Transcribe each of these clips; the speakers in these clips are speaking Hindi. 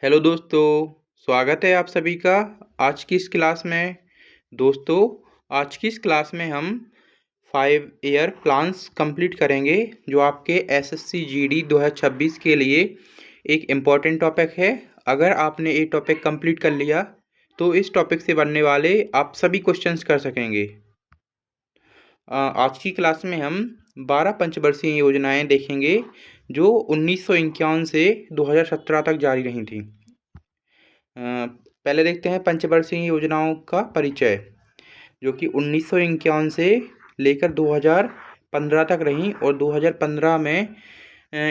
हेलो दोस्तों, स्वागत है आप सभी का आज की इस क्लास में। दोस्तों, आज की इस क्लास में हम 5 ईयर प्लान्स कंप्लीट करेंगे जो आपके एसएससी जीडी 2026 के लिए एक इम्पॉर्टेंट टॉपिक है। अगर आपने ये टॉपिक कंप्लीट कर लिया तो इस टॉपिक से बनने वाले आप सभी क्वेश्चंस कर सकेंगे। आज की क्लास में हम 12 पंचवर्षीय योजनाएं देखेंगे जो 1951 से 2017 तक जारी रही थी। पहले देखते हैं पंचवर्षीय योजनाओं का परिचय, जो कि 1951 से लेकर 2015 तक रही और 2015 में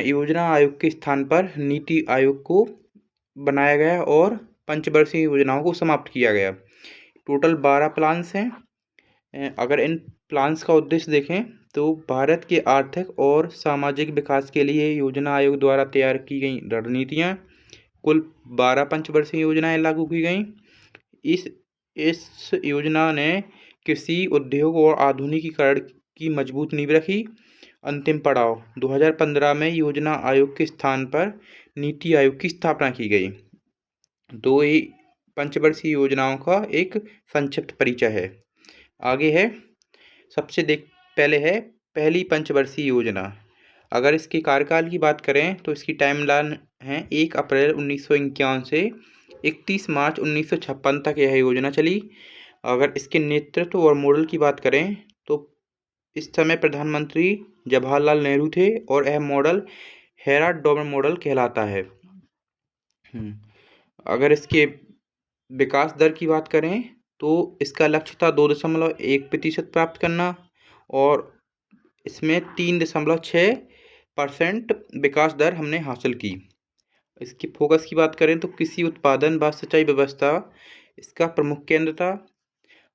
योजना आयोग के स्थान पर नीति आयोग को बनाया गया और पंचवर्षीय योजनाओं को समाप्त किया गया। टोटल 12 प्लान्स हैं। अगर इन प्लान्स का उद्देश्य देखें तो भारत के आर्थिक और सामाजिक विकास के लिए योजना आयोग द्वारा तैयार की गई रणनीतियाँ, कुल 12 पंचवर्षीय योजनाएं लागू की गईं। इस योजना ने कृषि उद्योग और आधुनिकीकरण की मजबूत नींव रखी। अंतिम पड़ाव 2015 में योजना आयोग के स्थान पर नीति आयोग की स्थापना की गई। तो ये पंचवर्षीय योजनाओं का एक संक्षिप्त परिचय है। आगे है पहले है पहली पंचवर्षीय योजना। अगर इसके कार्यकाल की बात करें तो इसकी टाइमलाइन है 1 अप्रैल 1951 से 31 मार्च 1956 तक यह योजना चली। अगर इसके नेतृत्व और मॉडल की बात करें तो इस समय प्रधानमंत्री जवाहरलाल नेहरू थे और यह मॉडल हेराल्ड डोमर मॉडल कहलाता है। अगर इसके विकास दर की बात करें तो इसका लक्ष्य था 2.1% प्राप्त करना और इसमें 3.6% विकास दर हमने हासिल की। इसकी फोकस की बात करें तो कृषि उत्पादन व सिंचाई व्यवस्था इसका प्रमुख केंद्र था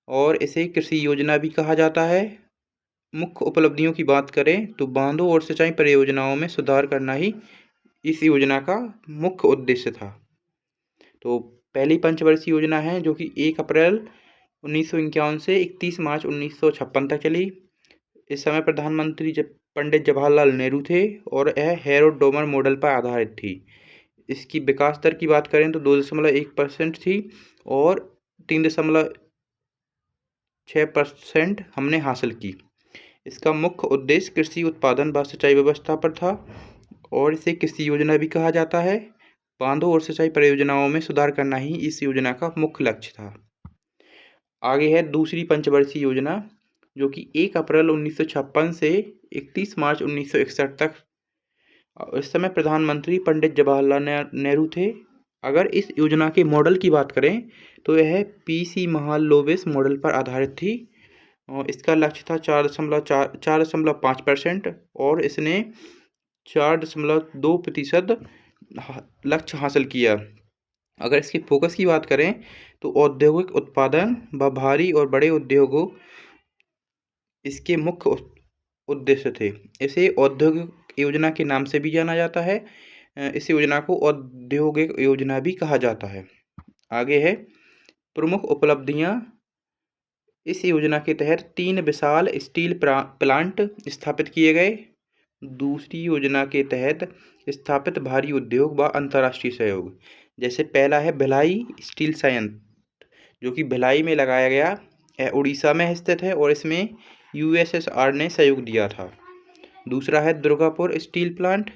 और इसे कृषि योजना भी कहा जाता है। मुख्य उपलब्धियों की बात करें तो बांधों और सिंचाई परियोजनाओं में सुधार करना ही इस योजना का मुख्य उद्देश्य था। तो पहली पंचवर्षीय योजना है जो कि 1 अप्रैल 1951 से 31 मार्च 1956 तक चली। इस समय प्रधानमंत्री पंडित जवाहरलाल नेहरू थे और यह हेराल्ड डोमर मॉडल पर आधारित थी। इसकी विकास दर की बात करें तो 2.1% थी और 3.6% हमने हासिल की। इसका मुख्य उद्देश्य कृषि उत्पादन व सिंचाई व्यवस्था पर था और इसे कृषि योजना भी कहा जाता है। बांधों और सिंचाई परियोजनाओं में सुधार करना ही इस योजना का मुख्य लक्ष्य था। आगे है दूसरी पंचवर्षीय योजना जो कि 1 अप्रैल 1956 से 31 मार्च 1961 तक। इस समय प्रधानमंत्री पंडित जवाहरलाल नेहरू थे। अगर इस योजना के मॉडल की बात करें तो यह पीसी महालनोबिस मॉडल पर आधारित थी और इसका लक्ष्य था 4.5% और इसने 4.2% लक्ष्य हासिल किया। अगर इसकी फोकस की बात करें तो औद्योगिक उत्पादन व भारी और बड़े उद्योगों इसके मुख्य उद्देश्य थे। इसे औद्योगिक योजना के नाम से भी जाना जाता है। इस योजना को औद्योगिक योजना भी कहा जाता है। आगे है प्रमुख उपलब्धियां। इस योजना के तहत 3 विशाल स्टील प्लांट स्थापित किए गए। दूसरी योजना के तहत स्थापित भारी उद्योग व अंतर्राष्ट्रीय सहयोग, जैसे पहला है भिलाई स्टील संयंत्र जो कि भिलाई में लगाया गया। यह उड़ीसा में स्थित है और इसमें यूएसएसआर ने सहयोग दिया था। दूसरा है दुर्गापुर स्टील प्लांट,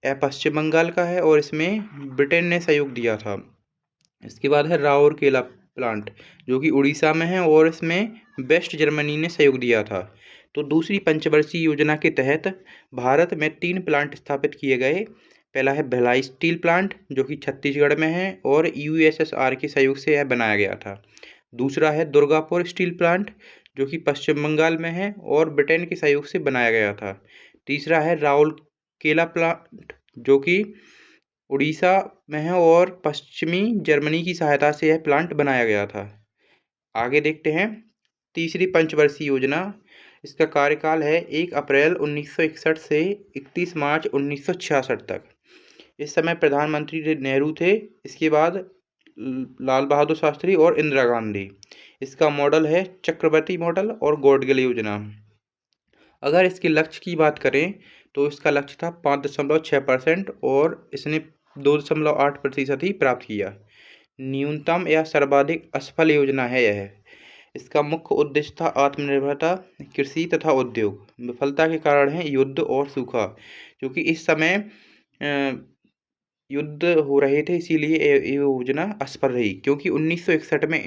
यह पश्चिम बंगाल का है और इसमें ब्रिटेन ने सहयोग दिया था। इसके बाद है राउरकेला प्लांट जो कि उड़ीसा में है और इसमें वेस्ट जर्मनी ने सहयोग दिया था। तो दूसरी पंचवर्षीय योजना के तहत भारत में 3 प्लांट स्थापित किए गए। पहला है भिलाई स्टील प्लांट जो कि छत्तीसगढ़ में है और यूएसएसआर के सहयोग से यह बनाया गया था। दूसरा है दुर्गापुर स्टील प्लांट जो कि पश्चिम बंगाल में है और ब्रिटेन के सहयोग से बनाया गया था। तीसरा है राउरकेला प्लांट जो कि उड़ीसा में है और पश्चिमी जर्मनी की सहायता से यह प्लांट बनाया गया था। आगे देखते हैं तीसरी पंचवर्षीय योजना। इसका कार्यकाल है 1 अप्रैल 1961 से 31 मार्च 1966 तक। इस समय प्रधानमंत्री नेहरू थे। इसके बाद लाल बहादुर शास्त्री और इंदिरा गांधी। इसका मॉडल है चक्रवर्ती मॉडल और गॉडगिल योजना। अगर इसके लक्ष्य की बात करें तो इसका लक्ष्य था 5.6% और इसने 2.8% ही प्राप्त किया। न्यूनतम या सर्वाधिक असफल योजना है यह। इसका मुख्य उद्देश्य था आत्मनिर्भरता, कृषि तथा उद्योग। विफलता के कारण है युद्ध और सूखा, क्योंकि इस समय युद्ध हो रहे थे, इसीलिए ये योजना असफल रही। क्योंकि 1962 में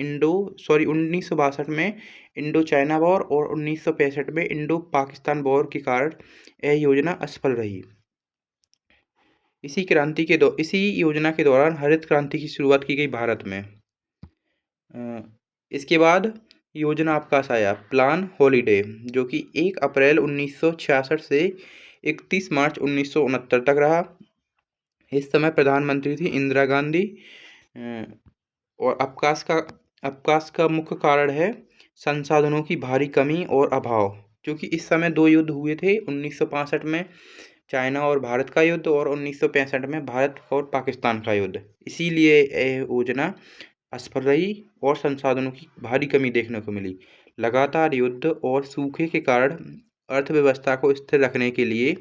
इंडो चाइना वॉर और 1965 में इंडो पाकिस्तान वॉर के कारण यह योजना असफल रही। इसी योजना के दौरान हरित क्रांति की शुरुआत की गई भारत में। इसके बाद योजना अवकाश आया, प्लान हॉलीडे, जो कि 1 अप्रैल 1966 से 31 मार्च 1969 तक रहा। इस समय प्रधानमंत्री थी इंदिरा गांधी। और अवकाश का मुख्य कारण है संसाधनों की भारी कमी और अभाव, क्योंकि इस समय 2 युद्ध हुए थे, 1965 में चाइना और भारत का युद्ध और 1965 में भारत और पाकिस्तान का युद्ध। इसीलिए यह योजना असफल रही और संसाधनों की भारी कमी देखने को मिली। लगातार युद्ध और सूखे के कारण अर्थव्यवस्था को स्थिर रखने के लिए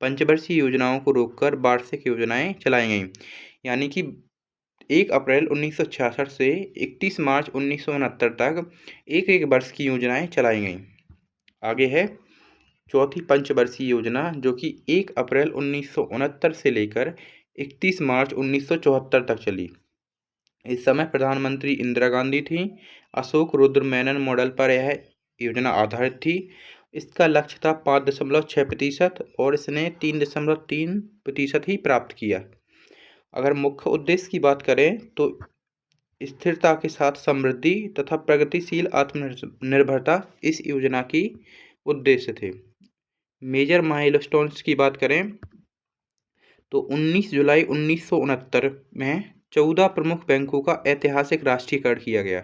पंचवर्षीय योजनाओं को रोककर वार्षिक योजनाएं चलाई गईं। यानी कि 1 अप्रैल 1966 से 31 मार्च 1969 तक एक वर्ष की योजनाएं चलाई गईं। आगे है चौथी पंचवर्षीय योजना, जो कि 1 अप्रैल 1969 से लेकर 31 मार्च 1974 तक चली। इस समय प्रधानमंत्री इंदिरा गांधी थी। अशोक रुद्र मेनन मॉडल पर यह योजना आधारित थी। इसका लक्ष्य था 5.6% और इसने 3.3% ही प्राप्त किया। अगर मुख्य उद्देश्य की बात करें तो स्थिरता के साथ समृद्धि तथा प्रगतिशील आत्मनिर्भरता इस योजना की उद्देश्य थे। मेजर माइलस्टोन्स की बात करें तो 19 जुलाई 1969 में 14 प्रमुख बैंकों का ऐतिहासिक राष्ट्रीयकरण किया गया।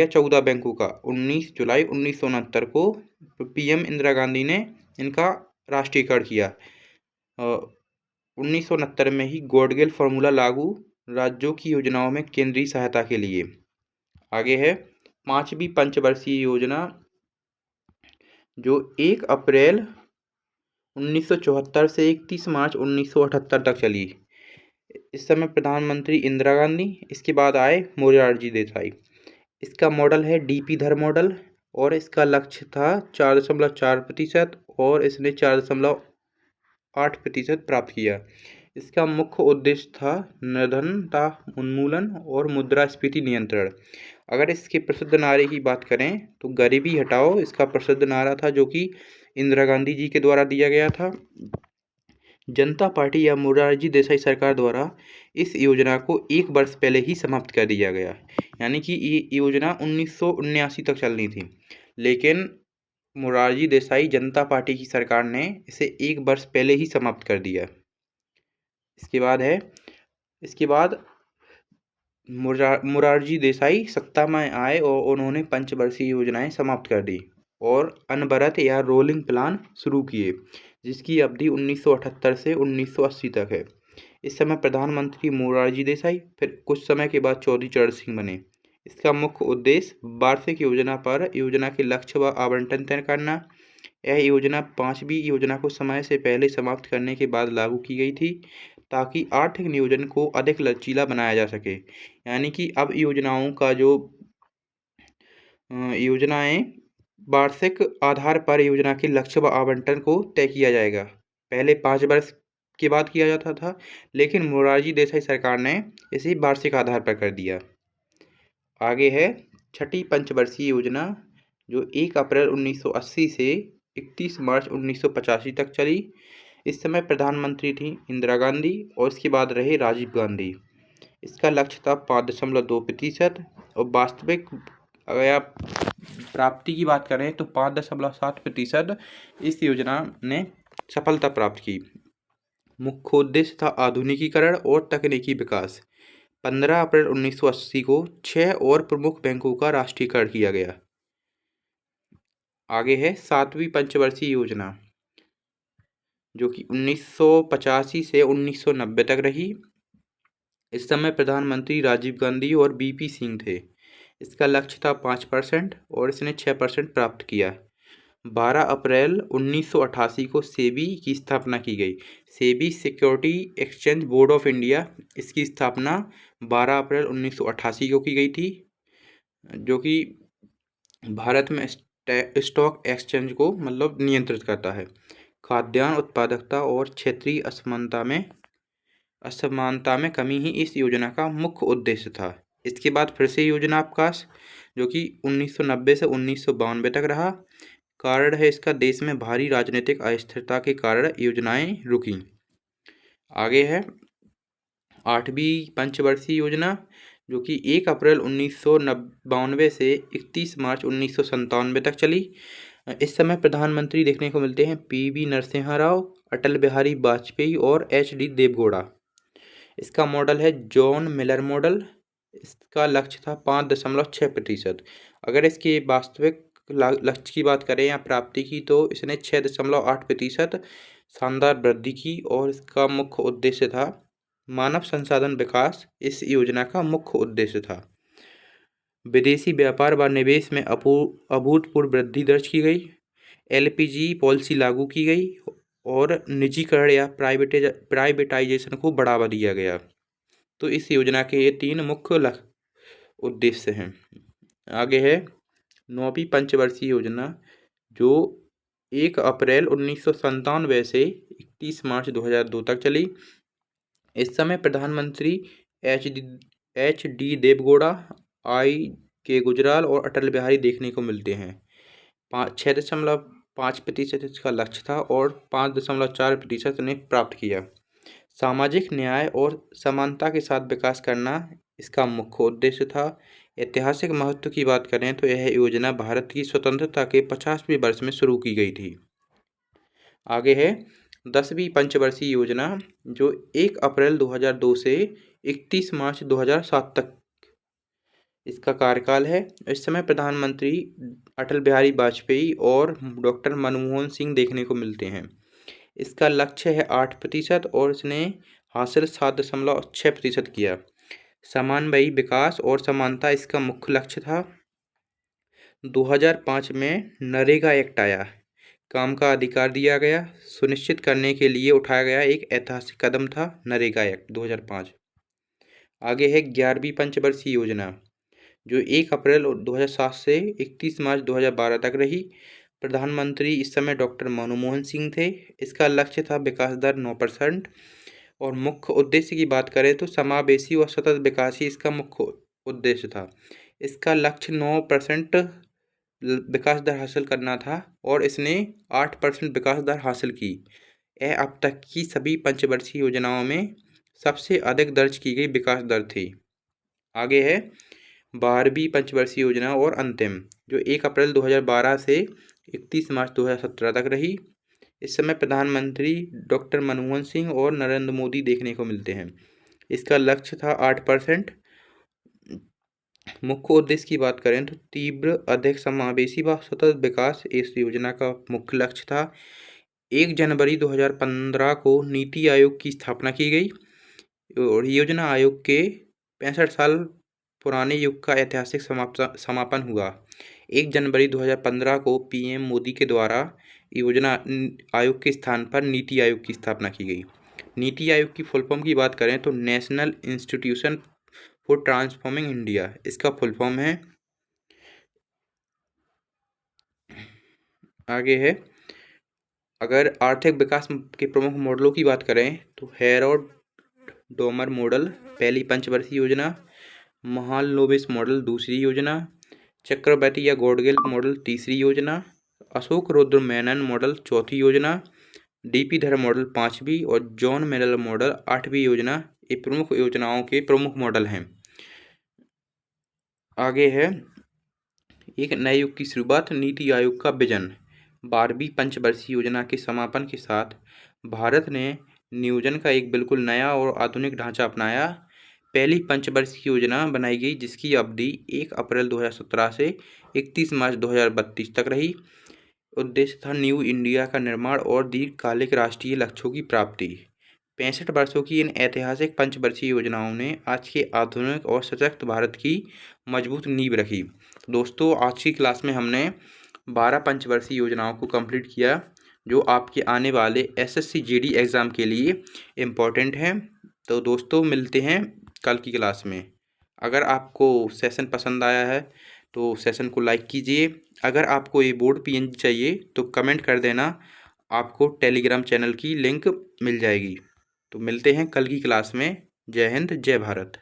14 बैंकों का 19 जुलाई 1969 को पीएम इंदिरा गांधी ने इनका राष्ट्रीयकरण किया। 1969 में ही गॉडगिल फॉर्मूला लागू, राज्यों की योजनाओं में केंद्रीय सहायता के लिए। आगे है 5वीं पंचवर्षीय योजना, जो 1 अप्रैल 1974 से 31 मार्च 1978 तक चली। इस समय प्रधानमंत्री इंदिरा गांधी, इसके बाद आए मोरारजी देसाई। इसका मॉडल है डीपी धर मॉडल और इसका लक्ष्य था 4.4% और इसने 4.8% प्राप्त किया। इसका मुख्य उद्देश्य था निर्धनता उन्मूलन और मुद्रास्फीति नियंत्रण। अगर इसके प्रसिद्ध नारे की बात करें तो गरीबी हटाओ इसका प्रसिद्ध नारा था, जो कि इंदिरा गांधी जी के द्वारा दिया गया था। जनता पार्टी या मोरारजी देसाई सरकार द्वारा इस योजना को 1 वर्ष पहले ही समाप्त कर दिया गया। यानी कि ये योजना 1979 तक चलनी थी, लेकिन मोरारजी देसाई जनता पार्टी की सरकार ने इसे 1 वर्ष पहले ही समाप्त कर दिया। इसके बाद मोरारजी देसाई सत्ता में आए और उन्होंने पंचवर्षीय योजनाएं समाप्त कर दी और अनवरत या रोलिंग प्लान शुरू किए, जिसकी अवधि 1978 से 1980 तक है। इस समय प्रधानमंत्री मोरारजी देसाई, फिर कुछ समय के बाद चौधरी चरण सिंह बने। इसका मुख्य उद्देश्य वार्षिक योजना पर योजना के लक्ष्य व आवंटन तय करना। यह योजना 5वीं योजना को समय से पहले समाप्त करने के बाद लागू की गई थी, ताकि आर्थिक नियोजन को अधिक लचीला बनाया जा सके। यानी कि अब योजनाएं वार्षिक आधार पर योजना के लक्ष्य व आवंटन को तय किया जाएगा। पहले 5 वर्ष के बाद किया जाता था, लेकिन मोरारजी देसाई सरकार ने इसे वार्षिक आधार पर कर दिया। आगे है 6ठी पंचवर्षीय योजना, जो 1 अप्रैल 1980 से 31 मार्च 1985 तक चली। इस समय प्रधानमंत्री थी इंदिरा गांधी और इसके बाद रहे राजीव गांधी। इसका लक्ष्य था 5.2% और वास्तविक अगर आप प्राप्ति की बात करें तो 5.7% इस योजना ने सफलता प्राप्त की। मुख्य उद्देश्य था आधुनिकीकरण और तकनीकी विकास। 15 अप्रैल 1980 को 6 और प्रमुख बैंकों का राष्ट्रीयकरण किया गया। आगे है 7वीं पंचवर्षीय योजना, जो कि 1985 से 1990 तक रही। इस समय प्रधानमंत्री राजीव गांधी और बीपी सिंह थे। इसका लक्ष्य था 5% और इसने 6% प्राप्त किया। 12 अप्रैल 1988 को सेबी की स्थापना की गई। SEBI security exchange board of India, इसकी स्थापना 12 अप्रैल 1988 को की गई थी, जो कि भारत में स्टॉक एक्सचेंज को मतलब नियंत्रित करता है। खाद्यान्न उत्पादकता और क्षेत्रीय असमानता में कमी ही इस योजना का मुख्य उद्देश्य था। इसके बाद फिर से योजना अवकाश, जो कि 1990 से 1992 तक रहा। कारण है इसका देश में भारी राजनीतिक अस्थिरता के कारण योजनाएं रुकी। आगे है 8वीं पंचवर्षीय योजना, जो कि 1 अप्रैल 1992 से 31 मार्च 1997 तक चली। इस समय प्रधानमंत्री देखने को मिलते हैं PV नरसिम्हा राव, अटल बिहारी वाजपेयी और HD देवगौड़ा। इसका मॉडल है जॉन मिलर मॉडल। इसका लक्ष्य था 5.6%। अगर इसके वास्तविक लक्ष्य की बात करें या प्राप्ति की, तो इसने 6.8% शानदार वृद्धि की और इसका मुख्य उद्देश्य था मानव संसाधन विकास। इस योजना का मुख्य उद्देश्य था विदेशी व्यापार व निवेश में अभूतपूर्व वृद्धि दर्ज की गई। LPG पॉलिसी लागू की गई और निजीकरण या प्राइवेटाइजेशन को बढ़ावा दिया गया। तो इस योजना के ये 3 मुख्य उद्देश्य हैं। आगे है 9वीं पंचवर्षीय योजना, जो 1 अप्रैल 1997 से 31 मार्च 2002 तक चली। इस समय प्रधानमंत्री HD देवगौड़ा, IK गुजराल और अटल बिहारी देखने को मिलते हैं। 6.5% इसका लक्ष्य था और 5.4% ने प्राप्त किया। सामाजिक न्याय और समानता के साथ विकास करना इसका मुख्य उद्देश्य था। ऐतिहासिक महत्व की बात करें तो यह योजना भारत की स्वतंत्रता के 50वें वर्ष में शुरू की गई थी। आगे है 10वीं पंचवर्षीय योजना, जो 1 अप्रैल 2002 से 31 मार्च 2007 तक इसका कार्यकाल है। इस समय प्रधानमंत्री अटल बिहारी वाजपेयी और डॉक्टर मनमोहन सिंह देखने को मिलते हैं। इसका लक्ष्य है 8% और इसने हासिल 7.6% किया। समानव्ययी विकास और समानता इसका मुख्य लक्ष्य था। 2005 में नरेगा एक्ट आया, काम का अधिकार दिया गया, सुनिश्चित करने के लिए उठाया गया एक ऐतिहासिक कदम था नरेगा एक्ट 2005। आगे है 11वीं पंचवर्षीय योजना, जो 1 अप्रैल 2007 से 31 मार्च 2012 तक रही। प्रधानमंत्री इस समय डॉक्टर मनमोहन सिंह थे। इसका लक्ष्य था विकास दर 9% और मुख्य उद्देश्य की बात करें तो समावेशी और सतत विकास ही इसका मुख्य उद्देश्य था। इसका लक्ष्य 9% विकास दर हासिल करना था और इसने 8% विकास दर हासिल की। यह अब तक की सभी पंचवर्षीय योजनाओं में सबसे अधिक दर्ज की गई विकास दर थी। आगे है 12वीं पंचवर्षीय योजना और अंतिम, जो 1 अप्रैल 2012 से 31 मार्च 2017 तक रही। इस समय प्रधानमंत्री डॉक्टर मनमोहन सिंह और नरेंद्र मोदी देखने को मिलते हैं। इसका लक्ष्य था 8%। मुख्य उद्देश्य की बात करें तो तीव्र, अधिक समावेशी व सतत विकास इस योजना का मुख्य लक्ष्य था। 1 जनवरी 2015 को नीति आयोग की स्थापना की गई और योजना आयोग के 65 साल पुराने युग का ऐतिहासिक समापन हुआ। 1 जनवरी 2015 को PM मोदी के द्वारा योजना आयोग के स्थान पर नीति आयोग की स्थापना की गई। नीति आयोग की फुल फॉर्म की बात करें तो national institution for transforming India, इसका फुल फॉर्म है। आगे है अगर आर्थिक विकास के प्रमुख मॉडलों की बात करें तो हैरोल्ड डोमर मॉडल पहली पंचवर्षीय योजना, महालनोबिस मॉडल दूसरी योजना, चक्रवर्ती या गॉडगिल मॉडल तीसरी योजना, अशोक रुद्र मेनन मॉडल चौथी योजना, DP धर मॉडल 5वीं और जॉन मिलर मॉडल 8वीं योजना। ये प्रमुख योजनाओं के प्रमुख मॉडल हैं। आगे है एक नए युग की शुरुआत, नीति आयोग का विजन। 12वीं पंचवर्षीय योजना के समापन के साथ भारत ने नियोजन का एक बिल्कुल नया और आधुनिक ढांचा अपनाया। पहली पंचवर्षीय योजना बनाई गई जिसकी अवधि 1 अप्रैल 2017 से 31 मार्च 2032 तक रही। उद्देश्य था न्यू इंडिया का निर्माण और दीर्घकालिक राष्ट्रीय लक्ष्यों की प्राप्ति। 65 वर्षों की इन ऐतिहासिक पंचवर्षीय योजनाओं ने आज के आधुनिक और सशक्त भारत की मजबूत नींव रखी। दोस्तों, आज की क्लास में हमने 12 पंचवर्षीय योजनाओं को कंप्लीट किया, जो आपके आने वाले एसएससी जीडी एग्ज़ाम के लिए इम्पोर्टेंट हैं। तो दोस्तों मिलते हैं कल की क्लास में। अगर आपको सेशन पसंद आया है तो सेशन को लाइक कीजिए। अगर आपको ये बोर्ड पीएनजी चाहिए तो कमेंट कर देना, आपको टेलीग्राम चैनल की लिंक मिल जाएगी। तो मिलते हैं कल की क्लास में। जय हिंद, जय भारत।